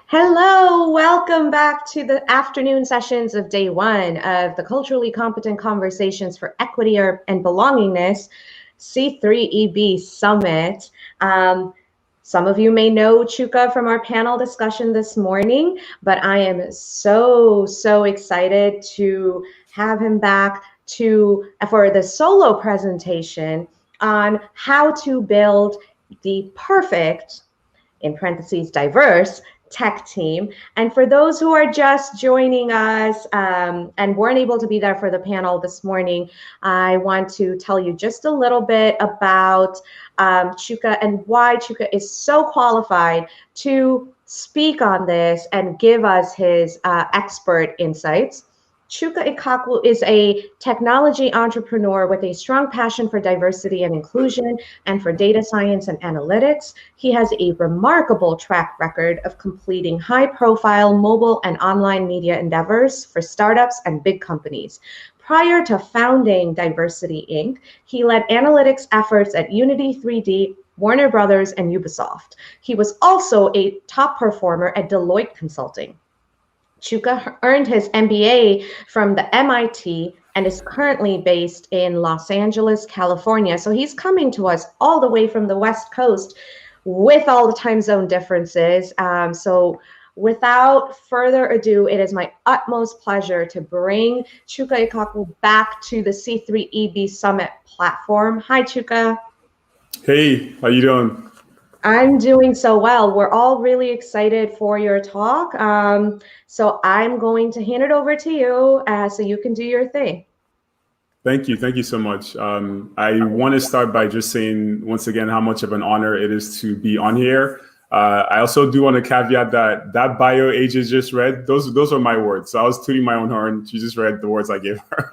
Hello, welcome back to the afternoon sessions of day one of the Culturally Competent Conversations for Equity and Belongingness C3EB Summit. Some of you may know Chuka from our panel discussion this morning, but I am so excited to have him back for the solo presentation on how to build the perfect, in parentheses, diverse, tech team. And for those who are just joining us and weren't able to be there for the panel this morning, I want to tell you just a little bit about Chuka and why Chuka is so qualified to speak on this and give us his expert insights. Chuka Ikokwu is a technology entrepreneur with a strong passion for diversity and inclusion and for data science and analytics. He has a remarkable track record of completing high-profile mobile and online media endeavors for startups and big companies. Prior to founding Divercity Inc., he led analytics efforts at Unity 3D, Warner Brothers, and Ubisoft. He was also a top performer at Deloitte Consulting. Chuka earned his MBA from the MIT and is currently based in Los Angeles, California. So he's coming to us all the way from the West Coast with all the time zone differences. So without further ado, it is my utmost pleasure to bring Chuka Ikokwu back to the C3EB Summit platform. Hi, Chuka. Hey, how you doing? I'm doing so well. We're all really excited for your talk. So I'm going to hand it over to you so you can do your thing. Thank you. Thank you so much. I want to start by just saying once again how much of an honor it is to be on here. I also do want to caveat that bio AJ just read, those are my words. So I was tooting my own horn. She just read the words I gave her.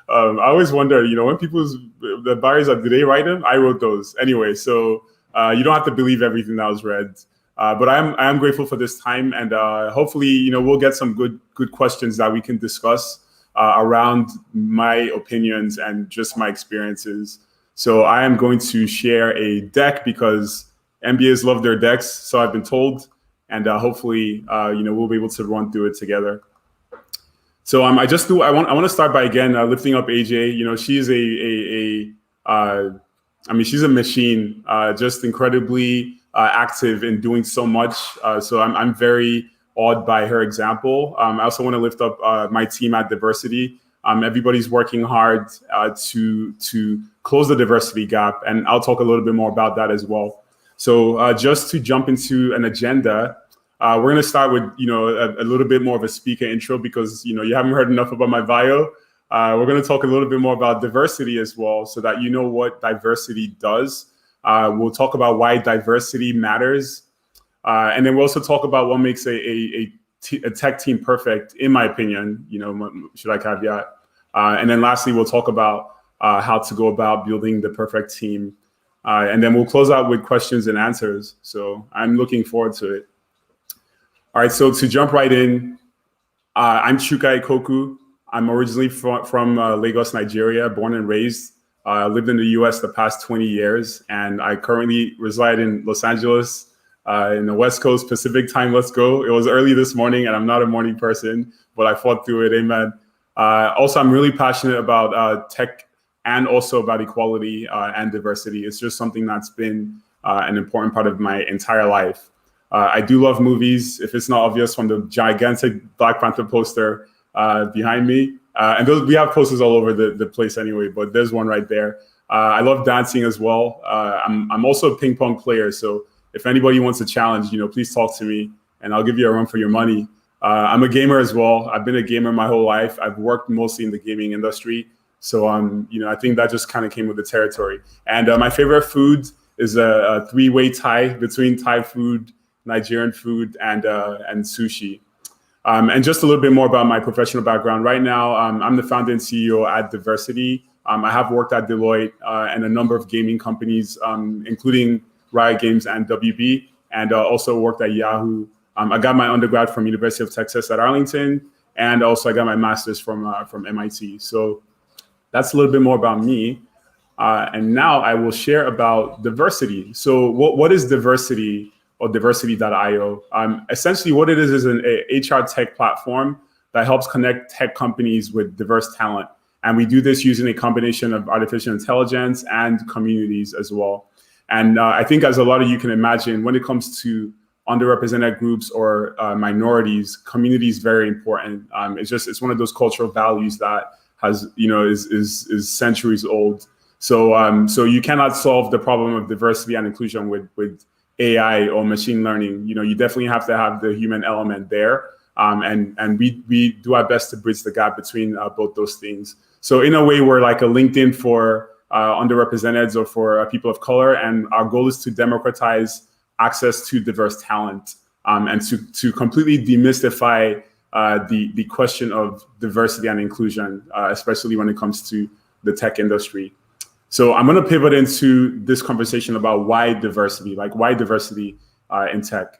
I always wonder, when the bios do they write them? I wrote those anyway. So you don't have to believe everything that was read. But I am grateful for this time, and hopefully, we'll get some good questions that we can discuss around my opinions and just my experiences. So I am going to share a deck because MBAs love their decks, so I've been told, and hopefully, we'll be able to run through it together. So I want to start by again lifting up AJ. She's she's a machine, just incredibly active in doing so much. So I'm very awed by her example. I also want to lift up my team at Divercity. Everybody's working hard to close the diversity gap, and I'll talk a little bit more about that as well. So just to jump into an agenda, we're going to start with a little bit more of a speaker intro because you haven't heard enough about my bio. We're going to talk a little bit more about diversity as well, so that you know what diversity does. We'll talk about why diversity matters. And then we'll also talk about what makes a tech team perfect, in my opinion, should I caveat. And then lastly, we'll talk about how to go about building the perfect team. And then we'll close out with questions and answers. So I'm looking forward to it. All right, so to jump right in, I'm Chuka Ikokwu. I'm originally from Lagos, Nigeria, born and raised. I lived in the US the past 20 years, and I currently reside in Los Angeles in the West Coast, Pacific time. Let's go. It was early this morning, and I'm not a morning person, but I fought through it. Amen. Also, I'm really passionate about tech and also about equality and diversity. It's just something that's been an important part of my entire life. I do love movies, if it's not obvious from the gigantic Black Panther poster behind me. And we have posters all over the place anyway, but there's one right there. I love dancing as well. I'm also a ping pong player, so if anybody wants a challenge, please talk to me and I'll give you a run for your money. I'm a gamer as well. I've been a gamer my whole life. I've worked mostly in the gaming industry. So, I think that just kind of came with the territory. And my favorite food is a three-way tie between Thai food, Nigerian food, and sushi. And just a little bit more about my professional background. Right now, I'm the founder and CEO at Divercity. I have worked at Deloitte and a number of gaming companies, including Riot Games and WB, and also worked at Yahoo. I got my undergrad from University of Texas at Arlington, and also I got my master's from MIT. So that's a little bit more about me. And now I will share about diversity. So what is diversity? or Divercity.io. Essentially, what it is an HR tech platform that helps connect tech companies with diverse talent. And we do this using a combination of artificial intelligence and communities as well. And I think, as a lot of you can imagine, when it comes to underrepresented groups or minorities, community is very important. It's one of those cultural values that has, is centuries old. So you cannot solve the problem of diversity and inclusion with AI or machine learning. You definitely have to have the human element there. And we do our best to bridge the gap between both those things. So in a way, we're like a LinkedIn for underrepresented or for people of color. And our goal is to democratize access to diverse talent and to completely demystify the question of diversity and inclusion, especially when it comes to the tech industry. So I'm going to pivot into this conversation about why diversity in tech.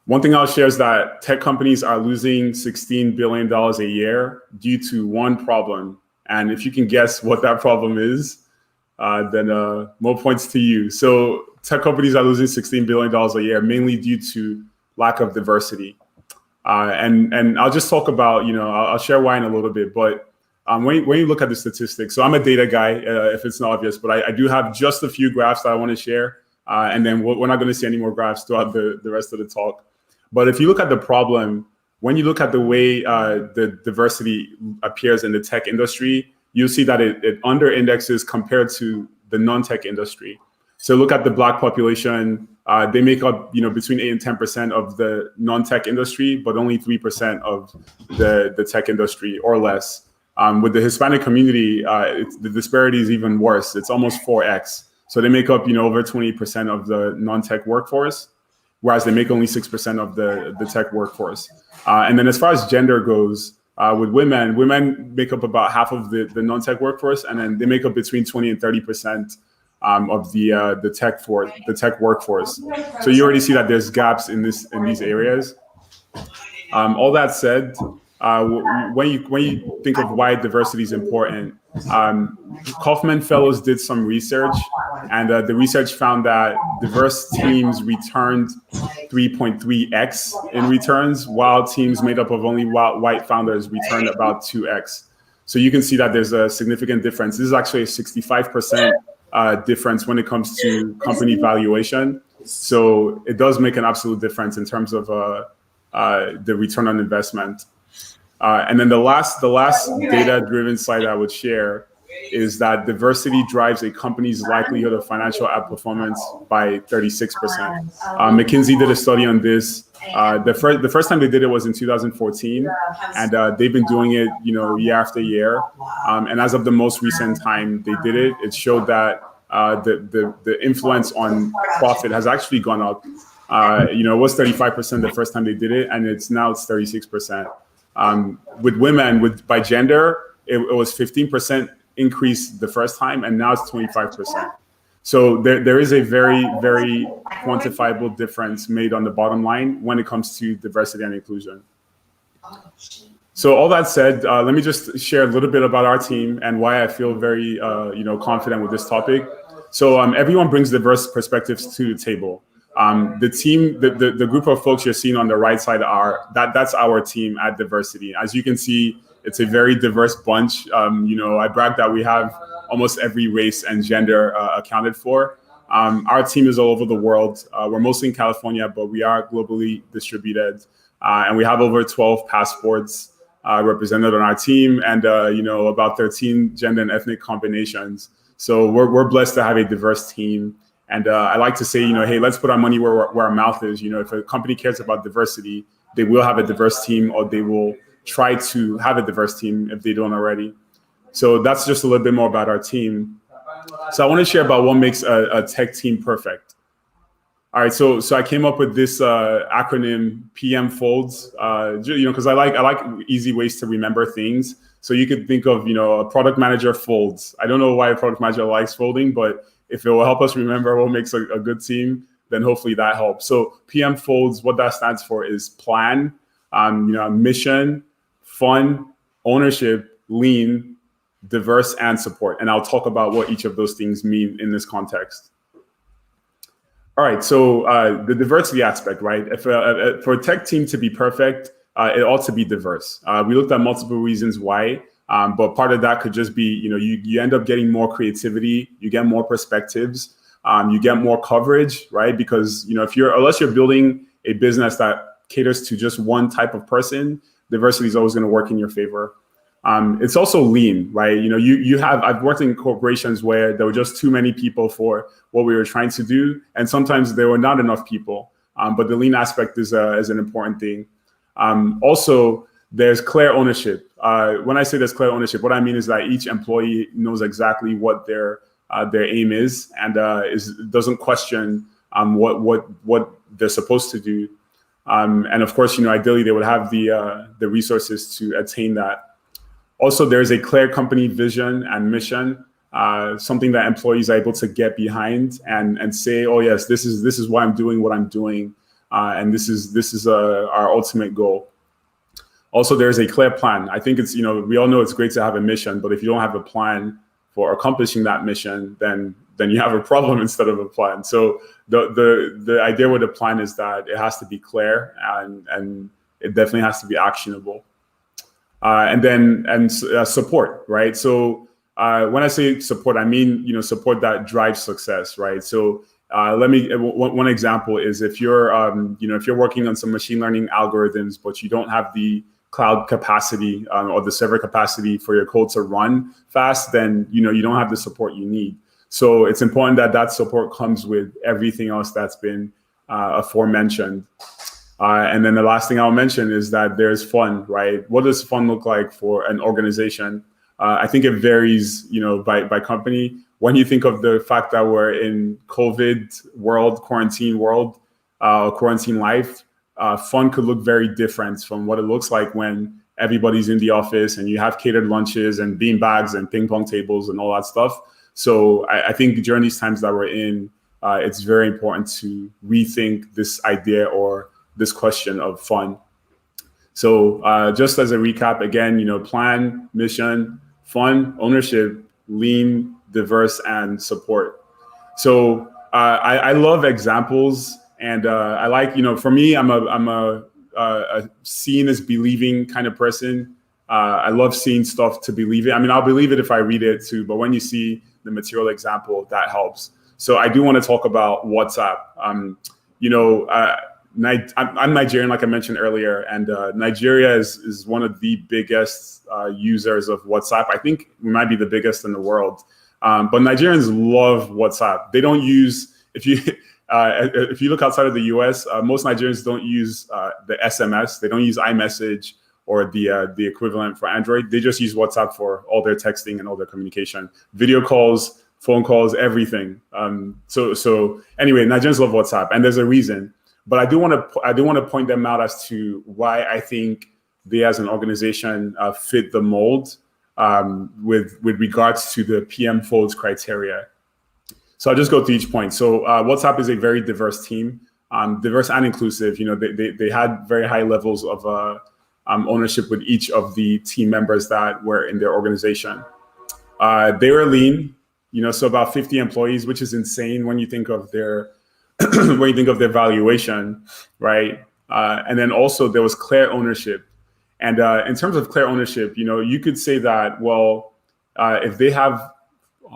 One thing I'll share is that tech companies are losing $16 billion a year due to one problem. And if you can guess what that problem is, then more points to you. So tech companies are losing $16 billion a year, mainly due to lack of diversity. And I'll just talk about, I'll share why in a little bit. But when you look at the statistics, so I'm a data guy, if it's not obvious, but I do have just a few graphs that I want to share. And then we're not going to see any more graphs throughout the rest of the talk. But if you look at the problem, when you look at the way the diversity appears in the tech industry, you'll see that it under indexes compared to the non-tech industry. So look at the Black population. They make up, between 8 and 10% of the non-tech industry, but only 3% of the tech industry or less. With the Hispanic community, the disparity is even worse. It's almost 4x. So they make up, over 20% of the non-tech workforce, whereas they make only 6% of the tech workforce. And then as far as gender goes, with women make up about half of the non-tech workforce, and then they make up between 20 and 30% of the tech workforce. So you already see that there's gaps in these areas. All that said, when you think of why diversity is important, Kaufman Fellows did some research, and the research found that diverse teams returned 3.3x in returns, while teams made up of only white founders returned about 2x. So you can see that there's a significant difference. This is actually a 65% difference when it comes to company valuation. So it does make an absolute difference in terms of the return on investment. And then the last data-driven slide I would share is that diversity drives a company's likelihood of financial outperformance by 36%. McKinsey did a study on this. The first time they did it was in 2014, and they've been doing it, year after year. And as of the most recent time they did it, it showed that the influence on profit has actually gone up. It was 35% the first time they did it, and it's 36%. With women, by gender, it was 15% increase the first time, and now it's 25%. So there is a very, very quantifiable difference made on the bottom line when it comes to diversity and inclusion. So all that said, let me just share a little bit about our team and why I feel very, confident with this topic. So everyone brings diverse perspectives to the table. The team, the group of folks you're seeing on the right side that's our team at Divercity. As you can see, it's a very diverse bunch. I brag that we have almost every race and gender accounted for. Our team is all over the world. We're mostly in California, but we are globally distributed. And we have over 12 passports represented on our team, and about 13 gender and ethnic combinations. So we're blessed to have a diverse team. And I like to say, hey, let's put our money where our mouth is. If a company cares about diversity, they will have a diverse team, or they will try to have a diverse team if they don't already. So that's just a little bit more about our team. So I want to share about what makes a tech team perfect. All right, so I came up with this acronym PM Folds, because I like easy ways to remember things. So you could think of, a product manager folds. I don't know why a product manager likes folding, but if it will help us remember what makes a good team, then hopefully that helps. So PM Folds, what that stands for is plan, mission, fun, ownership, lean, diverse, and support. And I'll talk about what each of those things mean in this context. All right, so the diversity aspect, right? If for a tech team to be perfect, it ought to be diverse. We looked at multiple reasons why, but part of that could just be, you end up getting more creativity, you get more perspectives, you get more coverage, right? Because unless you're building a business that caters to just one type of person, diversity is always going to work in your favor. It's also lean, right? I've worked in corporations where there were just too many people for what we were trying to do. And sometimes there were not enough people. But the lean aspect is an important thing. Also, there's clear ownership. When I say there's clear ownership, what I mean is that each employee knows exactly what their aim is and doesn't question what they're supposed to do. And of course, ideally they would have the resources to attain that. Also, there's a clear company vision and mission, something that employees are able to get behind and say, oh yes, this is why I'm doing what I'm doing, and this is our ultimate goal. Also, there's a clear plan. I think we all know it's great to have a mission, but if you don't have a plan for accomplishing that mission, then you have a problem instead of a plan. So the idea with the plan is that it has to be clear and it definitely has to be actionable. And support, right? So when I say support, I mean support that drives success, right? So one example is if you're working on some machine learning algorithms, but you don't have the cloud capacity or the server capacity for your code to run fast, then you don't have the support you need. So it's important that support comes with everything else that's been aforementioned. And then the last thing I'll mention is that there's fun, right? What does fun look like for an organization? I think it varies, by company. When you think of the fact that we're in COVID world, quarantine world, quarantine life, fun could look very different from what it looks like when everybody's in the office and you have catered lunches and bean bags and ping pong tables and all that stuff. So I think during these times that we're in, it's very important to rethink this idea or this question of fun. So just as a recap, again, plan, mission, fun, ownership, lean, diverse, and support. So I love examples, and I like, for me, I'm a seeing is believing kind of person. I love seeing stuff to believe it. I mean, I'll believe it if I read it too, but when you see the material example, that helps. So I do want to talk about WhatsApp. I'm Nigerian, like I mentioned earlier, and Nigeria is one of the biggest users of WhatsApp. I think we might be the biggest in the world. But Nigerians love WhatsApp. They don't use, if you look outside of the US, most Nigerians don't use the SMS. They don't use iMessage or the equivalent for Android. They just use WhatsApp for all their texting and all their communication, video calls, phone calls, everything. So anyway, Nigerians love WhatsApp, and there's a reason. But I do want to point them out as to why I think they, as an organization, fit the mold with regards to the PM Folds criteria. So I'll just go through each point. So WhatsApp is a very diverse team, diverse and inclusive. They had very high levels of ownership with each of the team members that were in their organization. They were lean, so about 50 employees, which is insane when you think of their valuation, right? And then also there was clear ownership. And in terms of clear ownership, you could say that, well, if they have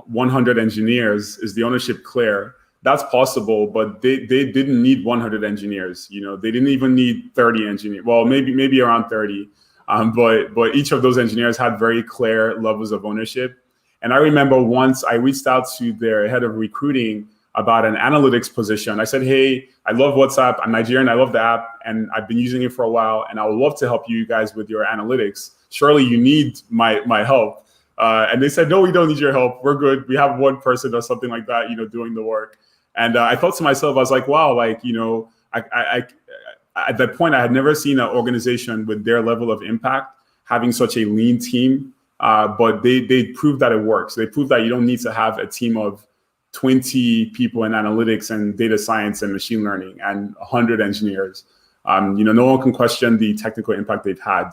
100 engineers, is the ownership clear? That's possible, but they didn't need 100 engineers. They didn't even need 30 engineers. Well, maybe around 30. But each of those engineers had very clear levels of ownership. And I remember once I reached out to their head of recruiting about an analytics position. I said, hey, I love WhatsApp. I'm Nigerian. I love the app, and I've been using it for a while, and I would love to help you guys with your analytics. Surely you need my help. And they said, no, we don't need your help. We're good. We have one person or something like that, doing the work. And I thought to myself, I was like, wow, I at that point, I had never seen an organization with their level of impact having such a lean team. But they proved that it works. They proved that you don't need to have a team of 20 people in analytics and data science and machine learning and 100 engineers. No one can question the technical impact they've had.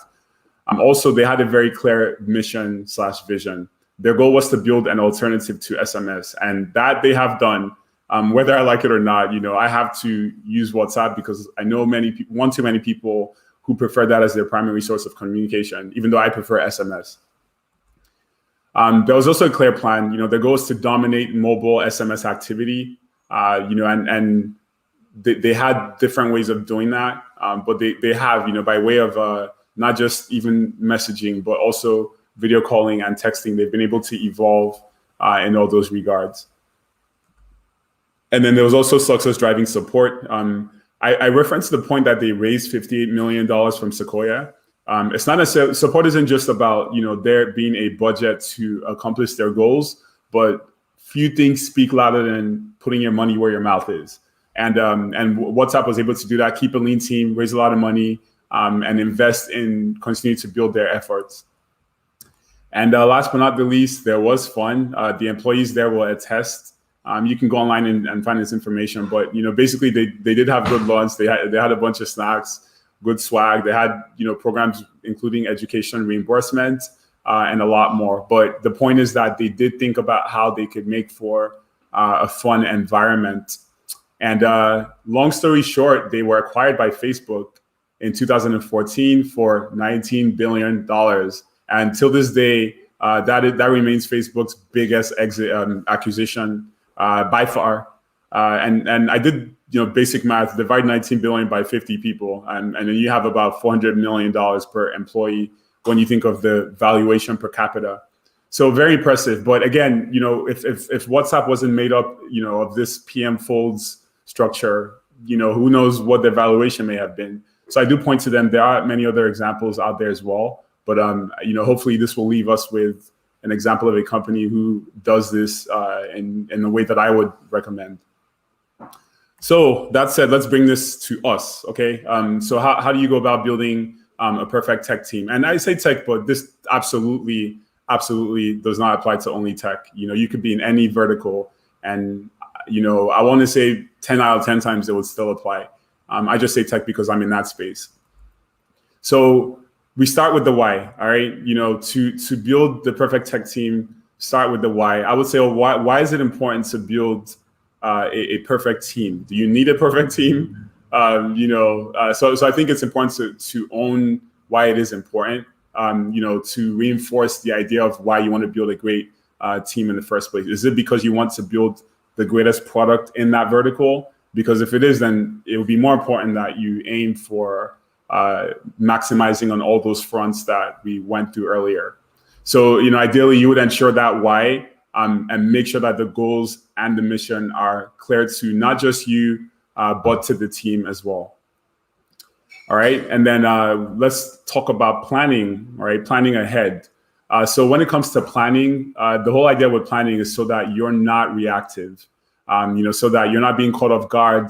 Also, they had a very clear mission/vision. Their goal was to build an alternative to SMS, and that they have done. Whether I like it or not, I have to use WhatsApp because I know one too many people who prefer that as their primary source of communication, even though I prefer SMS. There was also a clear plan. The goal is to dominate mobile SMS activity. And they had different ways of doing that, but they have, by way of not just even messaging, but also video calling and texting. They've been able to evolve in all those regards. And then there was also success driving support. I referenced the point that they raised $58 million from Sequoia. It's not necessarily, support isn't just about, there being a budget to accomplish their goals, but few things speak louder than putting your money where your mouth is. And WhatsApp was able to do that, keep a lean team, raise a lot of money, and invest in continue to build their efforts. And last but not the least, there was fun. The employees there will attest. You can go online and find this information, but basically they did have good lunch. They had a bunch of snacks, good swag. They had programs including education reimbursement and a lot more. But the point is that they did think about how they could make for a fun environment. And long story short, they were acquired by Facebook in 2014 for $19 billion. And till this day, that remains Facebook's biggest acquisition by far. And I did basic math, divide 19 billion by 50 people, and then you have about $400 million per employee when you think of the valuation per capita. So very impressive. But again, if WhatsApp wasn't made up, of this PM Folds structure, who knows what their valuation may have been. So I do point to them. There are many other examples out there as well. But hopefully this will leave us with an example of a company who does this in a way that I would recommend. So that said, let's bring this to us, okay? So how do you go about building a perfect tech team? And I say tech, but this absolutely does not apply to only tech. You could be in any vertical, and I want to say 10 out of 10 times it would still apply. I just say tech because I'm in that space. So we start with the why, all right? To build the perfect tech team, start with the why. I would say, why is it important to build a perfect team? Do you need a perfect team? So I think it's important to own why it is important, to reinforce the idea of why you want to build a great team in the first place. Is it because you want to build the greatest product in that vertical? Because if it is, then it would be more important that you aim for maximizing on all those fronts that we went through earlier. So, ideally, you would ensure that why and make sure that the goals and the mission are clear to not just you, but to the team as well. All right. And then let's talk about planning, all right? Planning ahead. So when it comes to planning, the whole idea with planning is so that you're not reactive, so that you're not being caught off guard.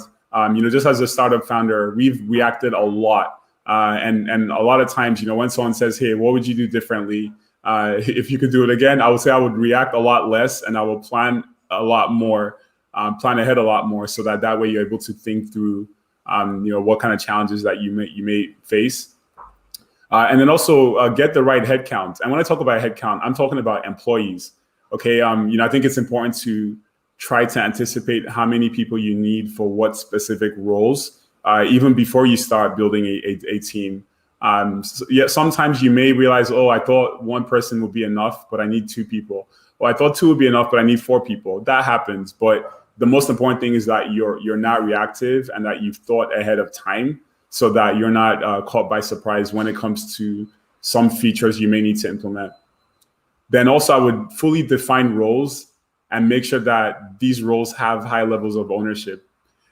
Just as a startup founder, we've reacted a lot. And a lot of times, when someone says, hey, what would you do differently? If you could do it again, I would say I would react a lot less and I will plan a lot more, plan ahead a lot more so that way you're able to think through, what kind of challenges that you may face. And then also get the right headcount. And when I talk about headcount, I'm talking about employees. Okay. I think it's important to try to anticipate how many people you need for what specific roles, even before you start building a team. Sometimes you may realize, I thought one person would be enough, but I need 2 people. Or I thought 2 would be enough, but I need 4 people. That happens. But the most important thing is that you're not reactive and that you've thought ahead of time so that you're not caught by surprise when it comes to some features you may need to implement. Then also I would fully define roles and make sure that these roles have high levels of ownership.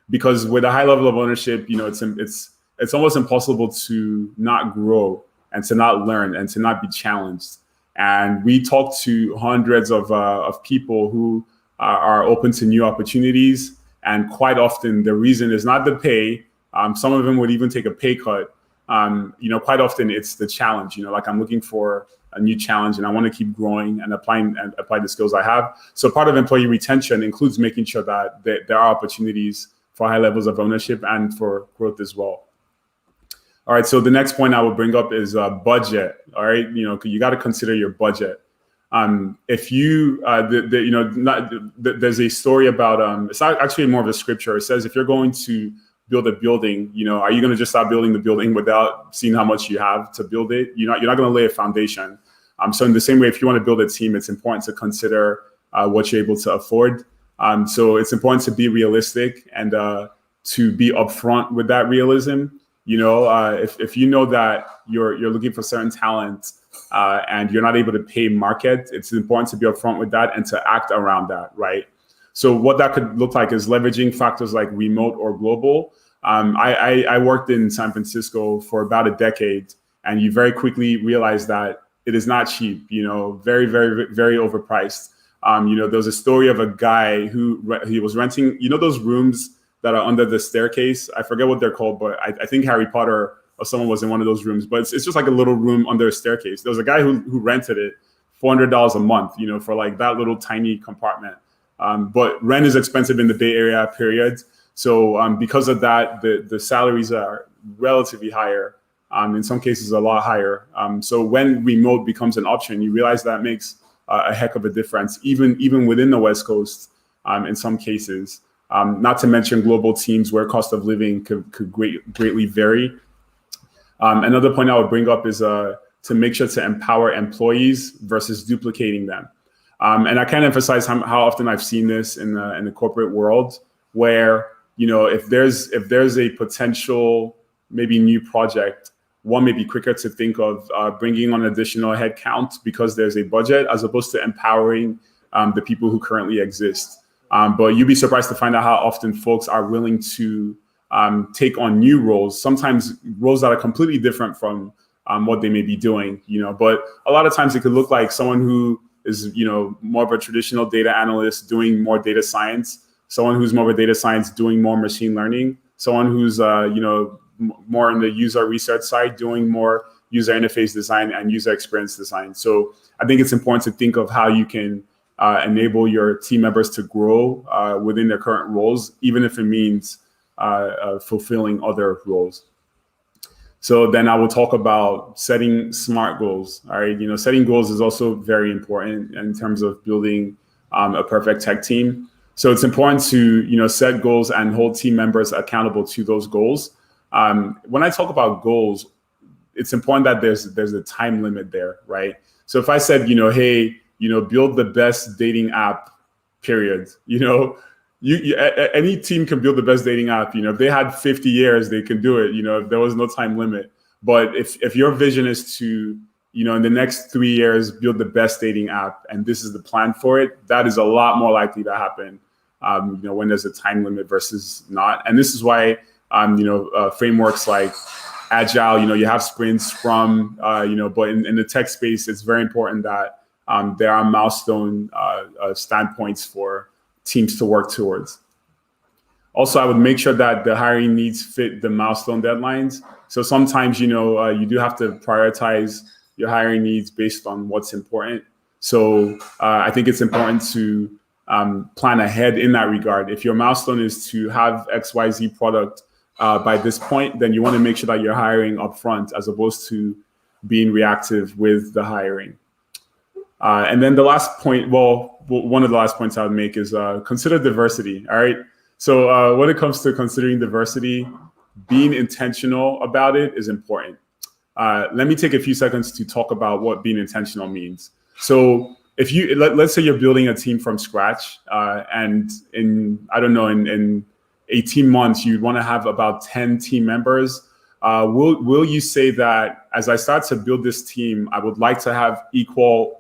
Because with a high level of ownership, it's almost impossible to not grow and to not learn and to not be challenged. And we talk to hundreds of people who are open to new opportunities. And quite often the reason is not the pay. Some of them would even take a pay cut. Quite often it's the challenge, like I'm looking for a new challenge and I want to keep growing and apply the skills I have. So part of employee retention includes making sure that there are opportunities for high levels of ownership and for growth as well. All right, so the next point I would bring up is budget. All right, you got to consider your budget. If you, there's a story about, it's not actually more of a scripture. It says, if you're going to build a building, are you going to just start building the building without seeing how much you have to build it? You're not going to lay a foundation. So in the same way, if you want to build a team, it's important to consider what you're able to afford. So it's important to be realistic and to be upfront with that realism. If you know that you're looking for certain talent and you're not able to pay market, it's important to be upfront with that and to act around that, right? So what that could look like is leveraging factors like remote or global. I worked in San Francisco for about a decade, and you very quickly realize that it is not cheap, very, very, very overpriced. There's a story of a guy he was renting, those rooms that are under the staircase. I forget what they're called, but I think Harry Potter or someone was in one of those rooms, but it's just like a little room under a staircase. There was a guy who rented it $400 a month, for like that little tiny compartment. But rent is expensive in the Bay Area, period. So because of that, the salaries are relatively higher. In some cases, a lot higher. So when remote becomes an option, you realize that makes a heck of a difference, even within the West Coast, in some cases. Not to mention global teams where cost of living could greatly vary. Another point I would bring up is to make sure to empower employees versus duplicating them. And I can't emphasize how often I've seen this in the corporate world, where if there's a potential maybe new project, one may be quicker to think of bringing on additional headcount because there's a budget, as opposed to empowering the people who currently exist. But you'd be surprised to find out how often folks are willing to take on new roles, sometimes roles that are completely different from what they may be doing. But a lot of times it could look like someone who is more of a traditional data analyst doing more data science, someone who's more of a data science doing more machine learning, someone who's more on the user research side doing more user interface design and user experience design. So I think it's important to think of how you can enable your team members to grow within their current roles, even if it means fulfilling other roles. So then I will talk about setting smart goals. All right, setting goals is also very important in terms of building a perfect tech team. So it's important to set goals and hold team members accountable to those goals. When I talk about goals, it's important that there's a time limit there, right? So if I said, hey, build the best dating app, period. Any team can build the best dating app. If they had 50 years, they can do it. If there was no time limit. But if your vision is to, in the next 3 years, build the best dating app, and this is the plan for it, that is a lot more likely to happen. When there's a time limit versus not. And this is why, frameworks like Agile, you have sprints, Scrum, but in the tech space, it's very important that there are milestone standpoints for teams to work towards. Also, I would make sure that the hiring needs fit the milestone deadlines. So sometimes, you do have to prioritize your hiring needs based on what's important. So I think it's important to plan ahead in that regard. If your milestone is to have XYZ product by this point, then you want to make sure that you're hiring upfront as opposed to being reactive with the hiring. And then the last point, one of the last points I would make is consider diversity. All right. So when it comes to considering diversity, being intentional about it is important. Let me take a few seconds to talk about what being intentional means. So if let's say you're building a team from scratch, and in 18 months, you want to have about 10 team members. Will you say that as I start to build this team, I would like to have equitable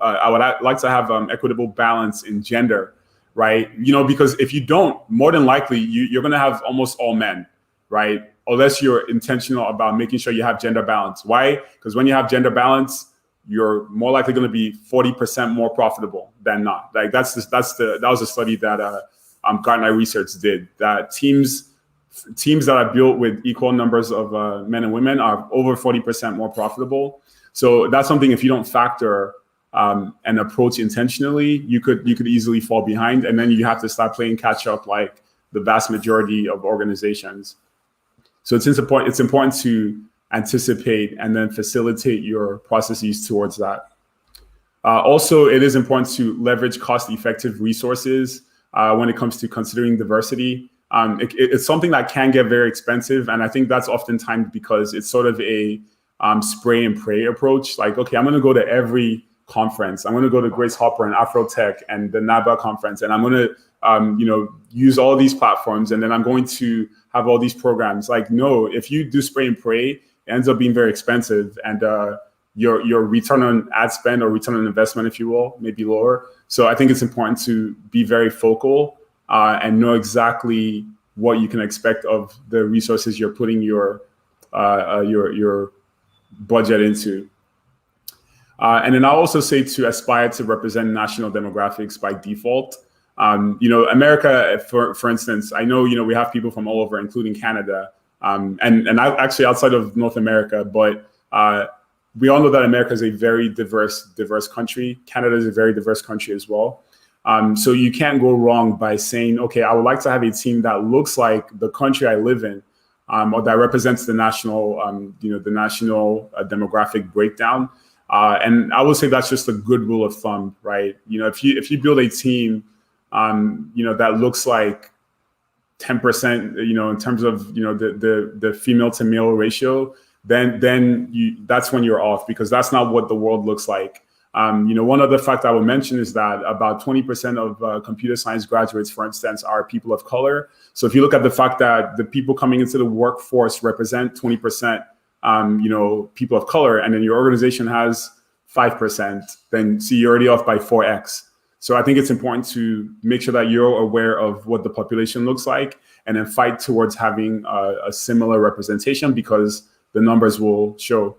balance in gender, right? Because if you don't, more than likely you're going to have almost all men, right? Unless you're intentional about making sure you have gender balance. Why? Because when you have gender balance, you're more likely going to be 40% more profitable than not. Like that was a study that Gartner Research did, that teams that are built with equal numbers of men and women are over 40% more profitable. So that's something, if you don't factor and approach intentionally, you could easily fall behind, and then you have to start playing catch up like the vast majority of organizations. So it's important to anticipate and then facilitate your processes towards that. Also, it is important to leverage cost-effective resources when it comes to considering diversity. It's something that can get very expensive, and I think that's oftentimes because it's sort of a spray and pray approach. Like, okay, I'm going to go to every conference. I'm going to go to Grace Hopper and Afrotech and the NABA conference, and I'm going to, use all these platforms, and then I'm going to have all these programs. Like, no, if you do spray and pray, it ends up being very expensive, and your return on ad spend or return on investment, if you will, may be lower. So I think it's important to be very focal and know exactly what you can expect of the resources you're putting your budget into. And then I'll also say to aspire to represent national demographics by default. America, for instance, I know, we have people from all over, including Canada, and actually outside of North America, but we all know that America is a very diverse country. Canada is a very diverse country as well. So you can't go wrong by saying, okay, I would like to have a team that looks like the country I live in, or that represents the national, demographic breakdown. And I would say that's just a good rule of thumb, right? If you build a team, that looks like 10%, in terms of, the female to male ratio, then that's when you're off, because that's not what the world looks like. One other fact I would mention is that about 20% of computer science graduates, for instance, are people of color. So if you look at the fact that the people coming into the workforce represent 20%, people of color, and then your organization has 5%, then see, you're already off by 4x. So I think it's important to make sure that you're aware of what the population looks like, and then fight towards having a similar representation, because the numbers will show.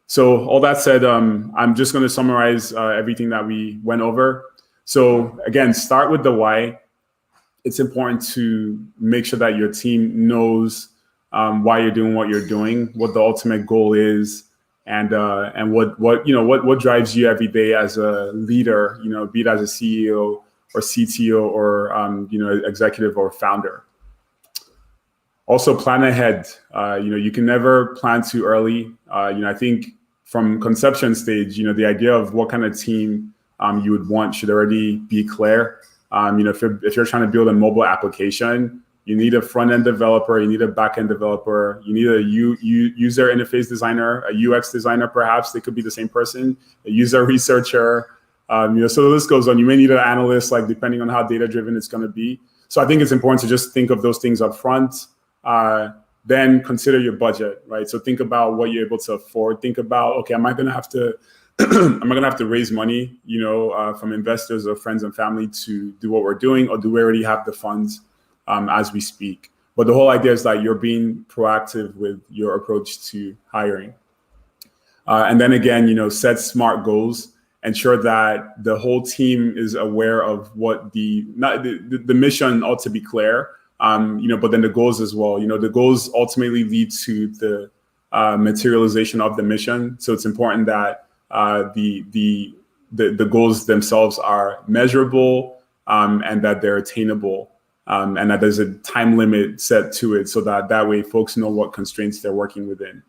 So all that said, I'm just going to summarize everything that we went over. So again, start with the why. It's important to make sure that your team knows why you're doing what you're doing, what the ultimate goal is, and what drives you every day as a leader, be it as a CEO or CTO or executive or founder. Also, plan ahead. You can never plan too early. I think from conception stage, the idea of what kind of team you would want should already be clear. If you're trying to build a mobile application, you need a front-end developer, you need a back-end developer, you need a user interface designer, a UX designer, perhaps. They could be the same person, a user researcher. So the list goes on. You may need an analyst, like depending on how data-driven it's going to be. So I think it's important to just think of those things up front. Then consider your budget, right? So think about what you're able to afford. Think about, okay, am I going to have to raise money, from investors or friends and family to do what we're doing, or do we already have the funds as we speak? But the whole idea is that you're being proactive with your approach to hiring. And then again, set smart goals. Ensure that the whole team is aware of what the mission ought to be clear. But then the goals as well. The goals ultimately lead to the materialization of the mission. So it's important that the goals themselves are measurable and that they're attainable, and that there's a time limit set to it, so that way folks know what constraints they're working within.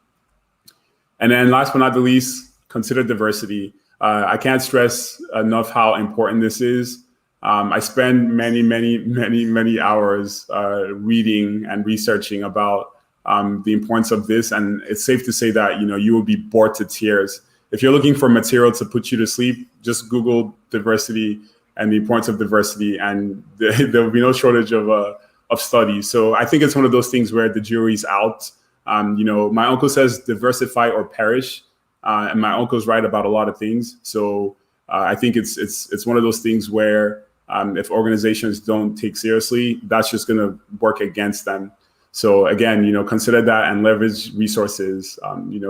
And then last but not the least, consider diversity. I can't stress enough how important this is. I spend many hours reading and researching about the importance of this, and it's safe to say that you will be bored to tears. If you're looking for material to put you to sleep, just Google diversity and the importance of diversity, and there will be no shortage of studies. So I think it's one of those things where the jury's out. My uncle says diversify or perish, and my uncle's right about a lot of things. So I think it's one of those things where if organizations don't take seriously, that's just going to work against them. So again, consider that and leverage resources.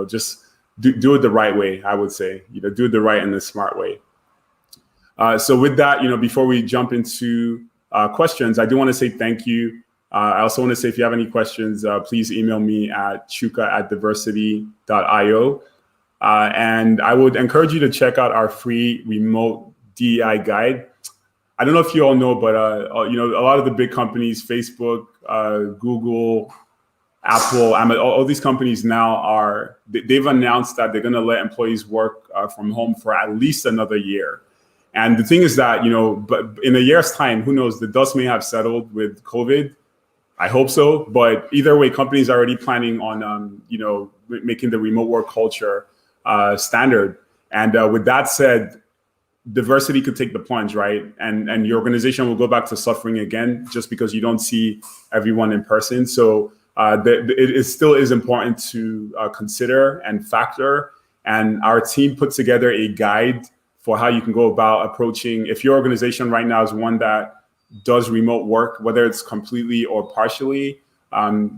Just do it the right way. I would say, do it the right and the smart way. So with that, before we jump into questions, I do want to say thank you. I also want to say, if you have any questions, please email me at chuka@divercity.io. And I would encourage you to check out our free remote DEI guide. I don't know if you all know, but a lot of the big companies, Facebook, Google, Apple, all these companies now they've announced that they're going to let employees work from home for at least another year. And the thing is that, but in a year's time, who knows, the dust may have settled with COVID. I hope so. But either way, companies are already planning on, making the remote work culture standard. And with that said, diversity could take the plunge, right? And your organization will go back to suffering again just because you don't see everyone in person. So it still is important to consider and factor. And our team put together a guide for how you can go about approaching, if your organization right now is one that does remote work, whether it's completely or partially,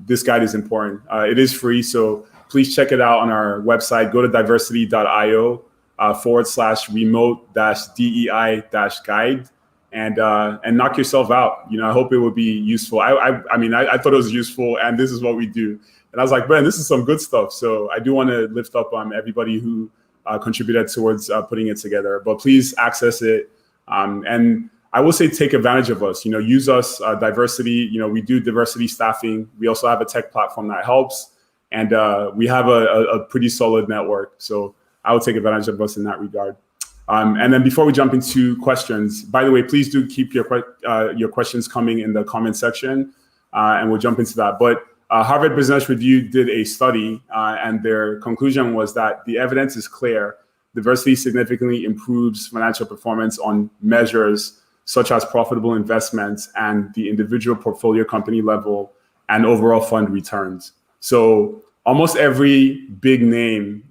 this guide is important. It is free, so please check it out on our website. Go to divercity.io /remote-DEI-guide and knock yourself out. I hope it will be useful. I thought it was useful, and this is what we do. And I was like, man, this is some good stuff. So I do want to lift up everybody who contributed towards putting it together. But please access it. And I will say take advantage of us. Use us, Divercity. We do diversity staffing. We also have a tech platform that helps. And we have a pretty solid network. So I will take advantage of us in that regard. And then before we jump into questions, by the way, please do keep your questions coming in the comment section, and we'll jump into that. But Harvard Business Review did a study, and their conclusion was that the evidence is clear. Diversity significantly improves financial performance on measures such as profitable investments and the individual portfolio company level and overall fund returns. So almost every big name,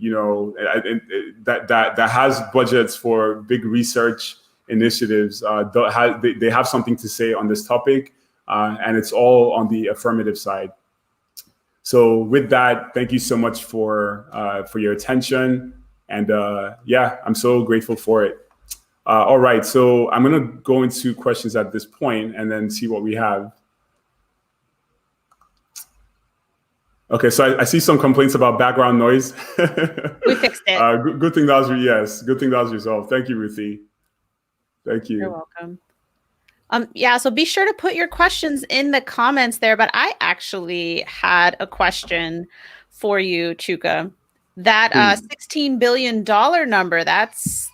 that has budgets for big research initiatives, they have something to say on this topic, and it's all on the affirmative side. So with that, thank you so much for your attention, and I'm so grateful for it. All right, so I'm gonna go into questions at this point and then see what we have. Okay, so I see some complaints about background noise. We fixed it. Good thing that was resolved. Thank you, Ruthie. Thank you. You're welcome. So be sure to put your questions in the comments there. But I actually had a question for you, Chuka. That $16 billion number, that's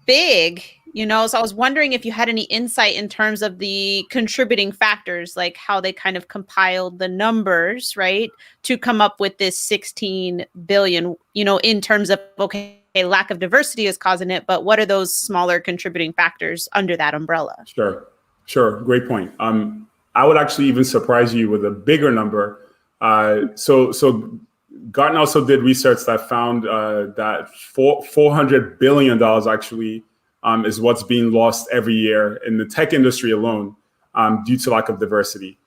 big. So I was wondering if you had any insight in terms of the contributing factors, like how they kind of compiled the numbers, right, to come up with this 16 billion, in terms of, okay, lack of diversity is causing it, but what are those smaller contributing factors under that umbrella? Sure. Great point. I would actually even surprise you with a bigger number. So Gartner also did research that found that $400 billion actually is what's being lost every year in the tech industry alone due to lack of diversity.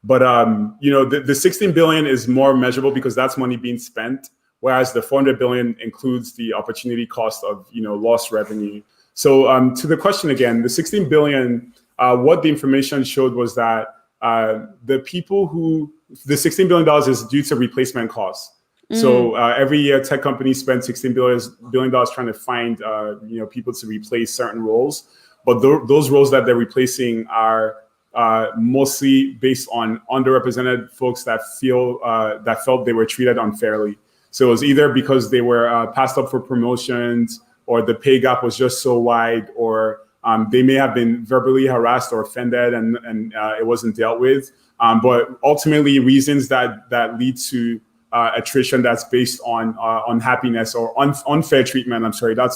But the 16 billion is more measurable because that's money being spent, whereas the 400 billion includes the opportunity cost of lost revenue. So to the question again, the 16 billion, what the information showed was that the $16 billion is due to replacement costs. So every year, tech companies spend $16 billion trying to find people to replace certain roles. But those roles that they're replacing are mostly based on underrepresented folks that felt they were treated unfairly. So it was either because they were passed up for promotions, or the pay gap was just so wide, or they may have been verbally harassed or offended and it wasn't dealt with. But ultimately, reasons that lead to attrition that's based on unhappiness or unfair treatment.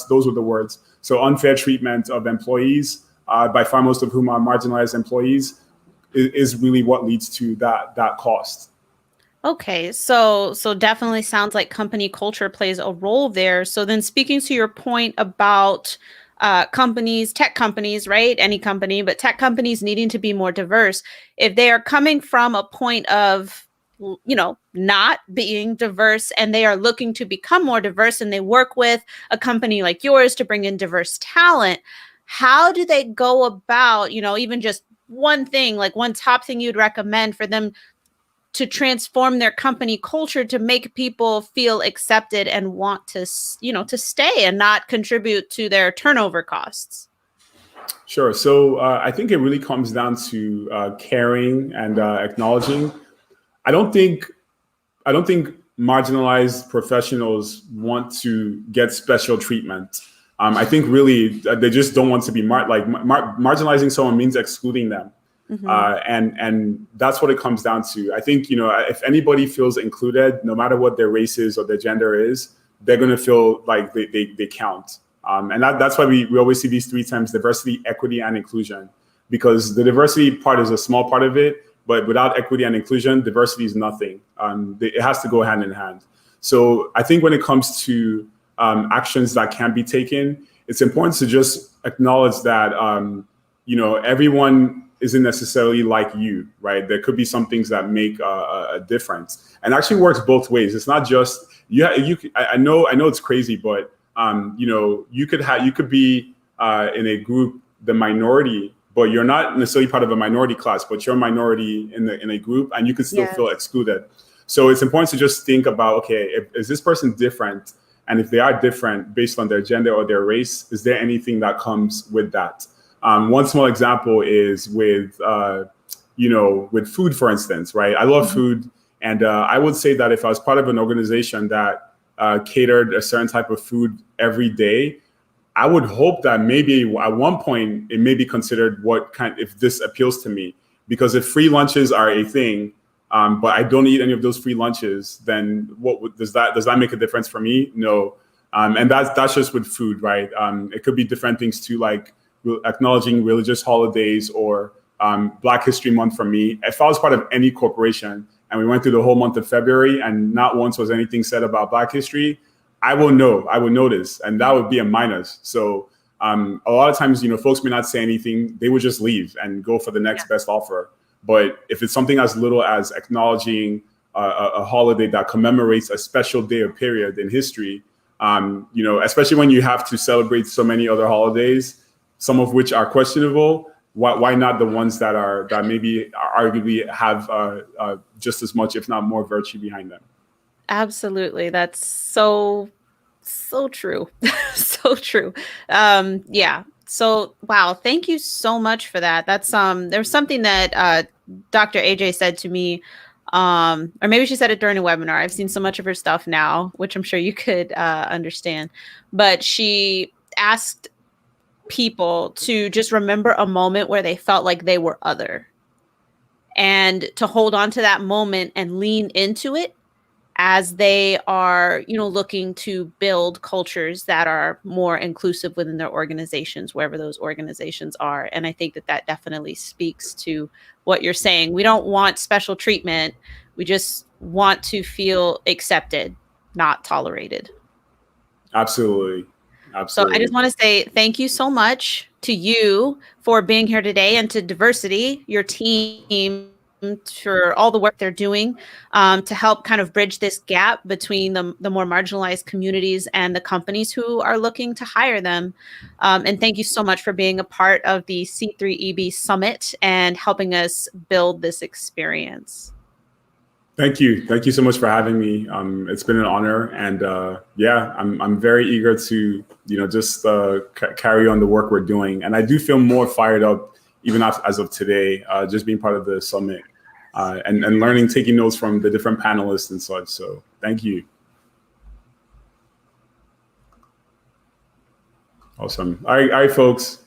Those were the words. So unfair treatment of employees, by far most of whom are marginalized employees, is really what leads to that cost. Okay, so definitely sounds like company culture plays a role there. So then, speaking to your point about tech companies, right? Any company, but tech companies needing to be more diverse. If they are coming from a point of not being diverse and they are looking to become more diverse, and they work with a company like yours to bring in diverse talent, how do they go about, even just one thing, like one top thing you'd recommend for them to transform their company culture to make people feel accepted and want to stay and not contribute to their turnover costs? Sure. So I think it really comes down to caring and acknowledging. I don't think I don't think marginalized professionals want to get special treatment. I think really they just don't want to be marginalizing someone means excluding them. And that's what it comes down to. I think, if anybody feels included, no matter what their race is or their gender is, they're going to feel like they count. And that's why we always see these 3 terms: diversity, equity, and inclusion, because the diversity part is a small part of it, but without equity and inclusion, diversity is nothing. It has to go hand in hand. So I think when it comes to actions that can be taken, it's important to just acknowledge that, everyone isn't necessarily like you, right? There could be some things that make a difference, and actually works both ways. It's not just I know it's crazy, but you could be in a group, the minority, but you're not necessarily part of a minority class, but you're a minority in a group, and you could still feel excluded. So it's important to just think about, okay, is this person different? And if they are different based on their gender or their race, is there anything that comes with that? One small example is with food, for instance, right? I love food. And I would say that if I was part of an organization that catered a certain type of food every day, I would hope that maybe at one point it may be considered if this appeals to me. Because if free lunches are a thing, but I don't eat any of those free lunches, then does that make a difference for me? No. And that's just with food, right? It could be different things too, like acknowledging religious holidays or Black History Month for me. If I was part of any corporation and we went through the whole month of February and not once was anything said about Black history, I will notice, and that would be a minus. So a lot of times, folks may not say anything, they would just leave and go for the next best offer. But if it's something as little as acknowledging a holiday that commemorates a special day or period in history, especially when you have to celebrate so many other holidays, some of which are questionable, why not the ones that maybe arguably have just as much, if not more, virtue behind them? Absolutely. That's so true. So true. So, wow. Thank you so much for that. That's there's something that Dr. AJ said to me, or maybe she said it during a webinar. I've seen so much of her stuff now, which I'm sure you could understand. But she asked people to just remember a moment where they felt like they were other, and to hold on to that moment and lean into it as they are, looking to build cultures that are more inclusive within their organizations, wherever those organizations are. And I think that definitely speaks to what you're saying. We don't want special treatment. We just want to feel accepted, not tolerated. Absolutely. So I just want to say thank you so much to you for being here today, and to Divercity, your team, for all the work they're doing to help kind of bridge this gap between the more marginalized communities and the companies who are looking to hire them. And thank you so much for being a part of the C3EB Summit and helping us build this experience. Thank you. Thank you so much for having me. It's been an honor. And I'm very eager to, just carry on the work we're doing. And I do feel more fired up even as of today, just being part of the summit. And learning, taking notes from the different panelists and such. So thank you. Awesome. All right, folks.